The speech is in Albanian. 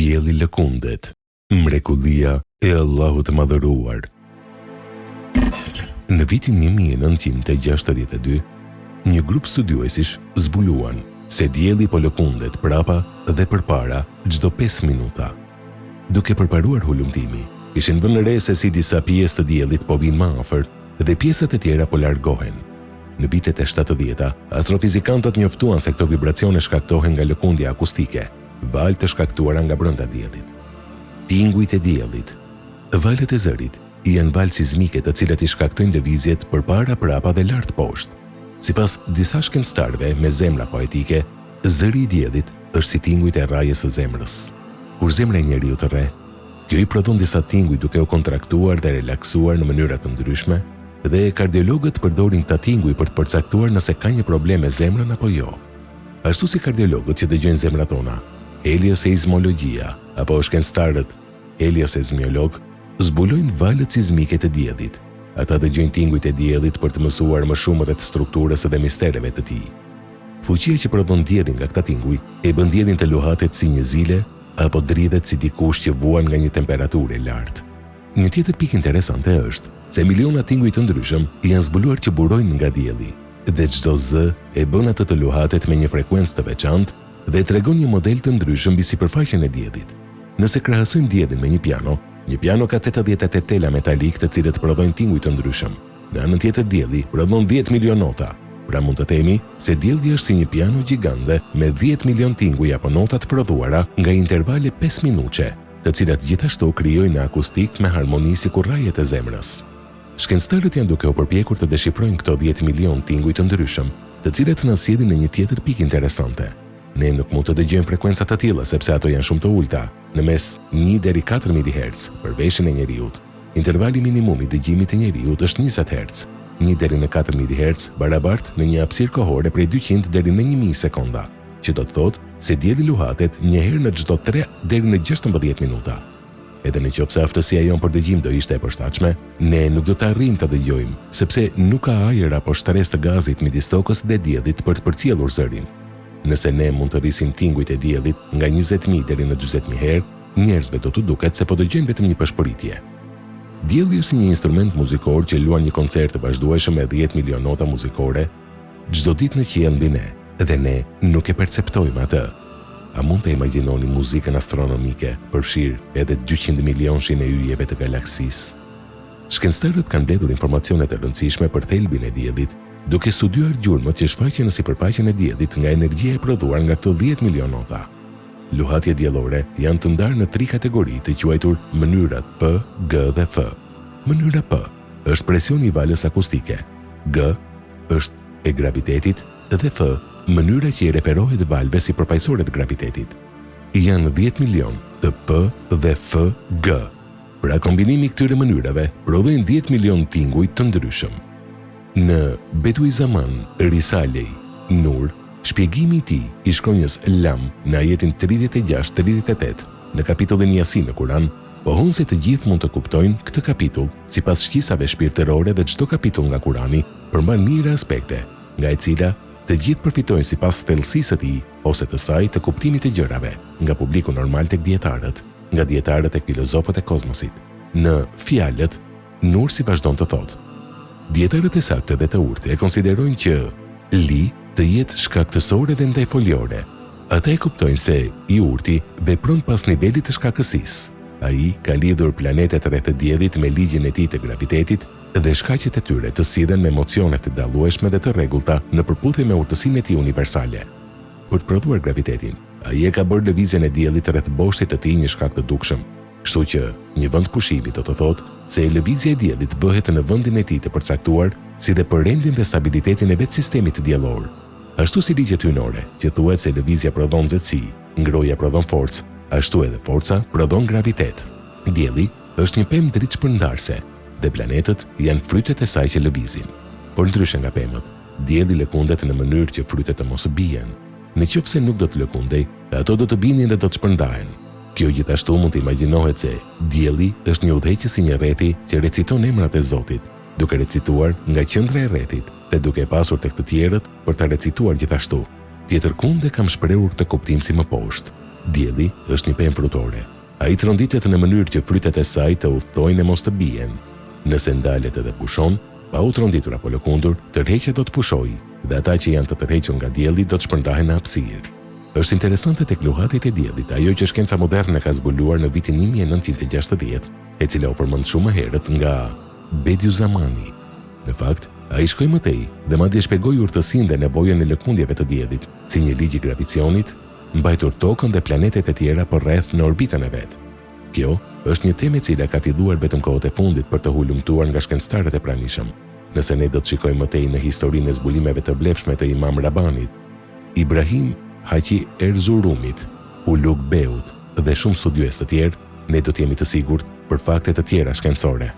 Dielli lëkundet, mrekullia e Allahut të madhëruar. Në vitin 1962, një grup studiuesish zbuluan se dielli po lëkundet prapa dhe përpara çdo 5 minuta. Duke përparuar hulumtimi, ishin vënë re se si disa pjesë të diellit po vinë më afër dhe pjesët e tjera po largohen. Në vitet e 70-ta, astrofizikantët njoftuan se këto vibracione shkaktohen nga lëkundja akustike, valë të shkaktuara nga brenda diellit. Tingujt e diellit. Valët e zërit janë valë sismike të cilat i shkaktojnë lëvizjet përpara, prapa dhe lart poshtë. Sipas disa shkencëtarëve me zemra poetike, zëri i diellit është si tingujt e rrajës së zemrës. Kur zemra e njeriu të rre, kjo i prodhon disa tinguj duke u kontraktuar dhe relaksuar në mënyra të ndryshme, dhe kardiologët përdorin këta tinguj për të përcaktuar nëse ka një problem me zemrën apo jo. Ashtu si kardiologët që dëgjojnë zemrat tona, helioseizmologjia apo shkencëtarët heliosezmiolog zbulojnë valët sismike të diellit. Ata dëgjojnë tingujt e diellit për të mësuar më shumë rreth strukturës dhe mistereve të tij. Fuqia që prodhon dielli nga këta tinguj e bën diellin të luhatet si një zile apo dridhet si dikush që vuan nga një temperaturë e lartë. Një tjetër pikë interesante është se miliona tinguj të ndryshëm janë zbuluar që burojnë nga dielli, dhe çdo zë e bën atë të luhatet me një frekuencë të veçantë dhe tregon një model të ndryshëm mbi sipërfaqen e diellit. Nëse krahasojmë diellin me një piano ka 88 tela metalik të cilët prodhojnë tinguj të ndryshëm. Në anën tjetër dielli prodhon 10 milion nota. Pra mund të themi se dielli është si një piano gjigande me 10 milion tinguj apo nota të prodhuara nga intervale 5 minuqe, të cilat gjithashtu krijojnë akustik me harmoni sikur rrajet e zemrës. Shkencëtarët janë duke u përpjekur të deshifrojnë këto 10 milion tinguj të ndryshëm, të cilat na sjellin në një tjetër pikë interesante. Ne nuk mund të dëgjojmë frekuenca të tilla sepse ato janë shumë të ulta, në mes 1 deri 4 MHz për veshin e njeriut. Intervali minimum i dëgjimit të njeriut është 20 Hz, 1 deri në 4 MHz barabartë në një hapësirë kohore prej 200 deri në 1000 sekonda, që do të thotë se dielli luhatet një herë në çdo 3 deri në 16 minuta. Edhe nëse aftësia jon për dëgjim do ishte e përshtatshme, ne nuk do të arrijmë ta dëgjojmë, sepse nuk ka ajër apo shtresë të gazit midis tokës dhe diellit për të përcjellur zërin. Nëse ne mund të rrisim tingujt e diellit nga 20.000 deri në 40.000 herë, njerëzve do të duket se po dëgjojnë vetëm një përshpëritje. Dielli është një instrument muzikor që luan një koncert të vazhdueshëm me 10 milion nota muzikore çdo ditë në qiell mbi ne, dhe ne nuk e perceptojmë atë. A mund të imagjinoni muzikën astronomike përfshirë edhe 200 milionshin e yjeve të galaksisë? Shkencëtarët kanë mbledhur informacione të rëndësishme për thelbin e diellit, duke studiuar gjurmët që shfaqen në sipërfaqen e diellit nga energjia e prodhuar nga këto 10 milion nota. Luhatjet diellore janë të ndarë në 3 kategori të quajtur mënyrat P, G dhe F. Mënyra P është presioni i valës akustike, G është e gravitetit dhe F mënyra që i referohet valëve sipërfaqësore të gravitetit. Janë 10 milion të P dhe F, G. Pra kombinimi i këtyre mënyrave prodhojnë 10 milion tinguj të ndryshëm. Në Bediüzzaman Risalei Nur, shpjegimi i tij i shkronjës Lam në ajetin 36-38 në kapitullin Yasin në Kur'an pohon se të gjithë mund të kuptojnë këtë kapitull sipas shqisave shpirtërore dhe çdo kapitull nga Kur'ani përmban mirë aspekte, nga e cila të gjithë përfitojnë sipas thellësisë së tij ose të saj të kuptimit të gjërave, nga publiku normal tek dietarët, nga dietarët tek filozofët e kozmosit. Në fjalët, Nur si vazhdon të thotë: dietarët e saktë dhe të urtë e konsiderojnë që li të jetë shkaktësore dhe ndajfoljore. Ata e kuptojnë se i urti vepron pas nivelit të shkakësisë. Ai ka lidhur planetet rreth diellit me ligjin e tij të gravitetit dhe shkaqet e tyre të sillen me emocione të dallueshme dhe të rregullta në përputhje me urtësinë e tij universale. Për të prodhuar gravitetin, ai e ka bërë lëvizjen e diellit rreth boshtit të tij një shkak të dukshëm. Kështu që një vend pushimi do të thotë se lëvizja e diellit bëhet në vendin e tij të përcaktuar, si dhe për rendin dhe stabilitetin e vetë sistemit diellor. Ashtu si ligjet hyjnore, që thuhet se lëvizja prodhon nxehtësi, ngrohja prodhon forcë, ashtu edhe forca prodhon gravitet. Dielli është një pemë driçpërndarëse dhe planetët janë frytet e saj që lëvizin. Por ndryshe nga pemët, dielli lëkundet në mënyrë që frytet të mos bien. Nëse nuk do të lëkundej, ato do të binin dhe do të shpërndahen. Kjo gjithashtu mund të imagjinohet se dielli është një udhëheqës i një rrethi që reciton emrat e Zotit, duke recituar nga qendra e rrethit dhe duke pasur tek të tjerët për ta recituar gjithashtu. Tjetër kunde kam shprehur këtë kuptim si më poshtë. Dielli është një pemë frutore. Ai tronditet në mënyrë që frytet e saj të udhtojnë e mos të bien. Nëse ndalet edhe pushon, pa u tronditur apo lëkundur, tërheqja do të pushojë dhe ata që janë të tërhequr nga dielli do të shpërndahen në hapësirë. Është interesante tek luhatit e diellit ajo që shkenca moderne ka zbuluar në vitin 1960, e cila u përmend shumë më herët nga Bediüzamani. Në fakt, ai shkoi më tej dhe madje shpjegoi urtësinë dhe nevojën e lëkundjeve të diellit, si një ligj i gravitacionit, mbajtur tokën dhe planetet e tjera përreth në orbitën e vet. Kjo është një temë e cila ka filluar vetëm kohët e fundit për të hulumtuar nga shkencëtarët e pranishëm. Nëse ne do të shikojmë më tej në historinë e zbulimeve të vlefshme të Imam Rabanit, Ibrahim Haqi Erzurumit, Ulugh Beut dhe shumë studiues të tjerë, ne do të jemi të sigurt për fakte të tjera shkencore.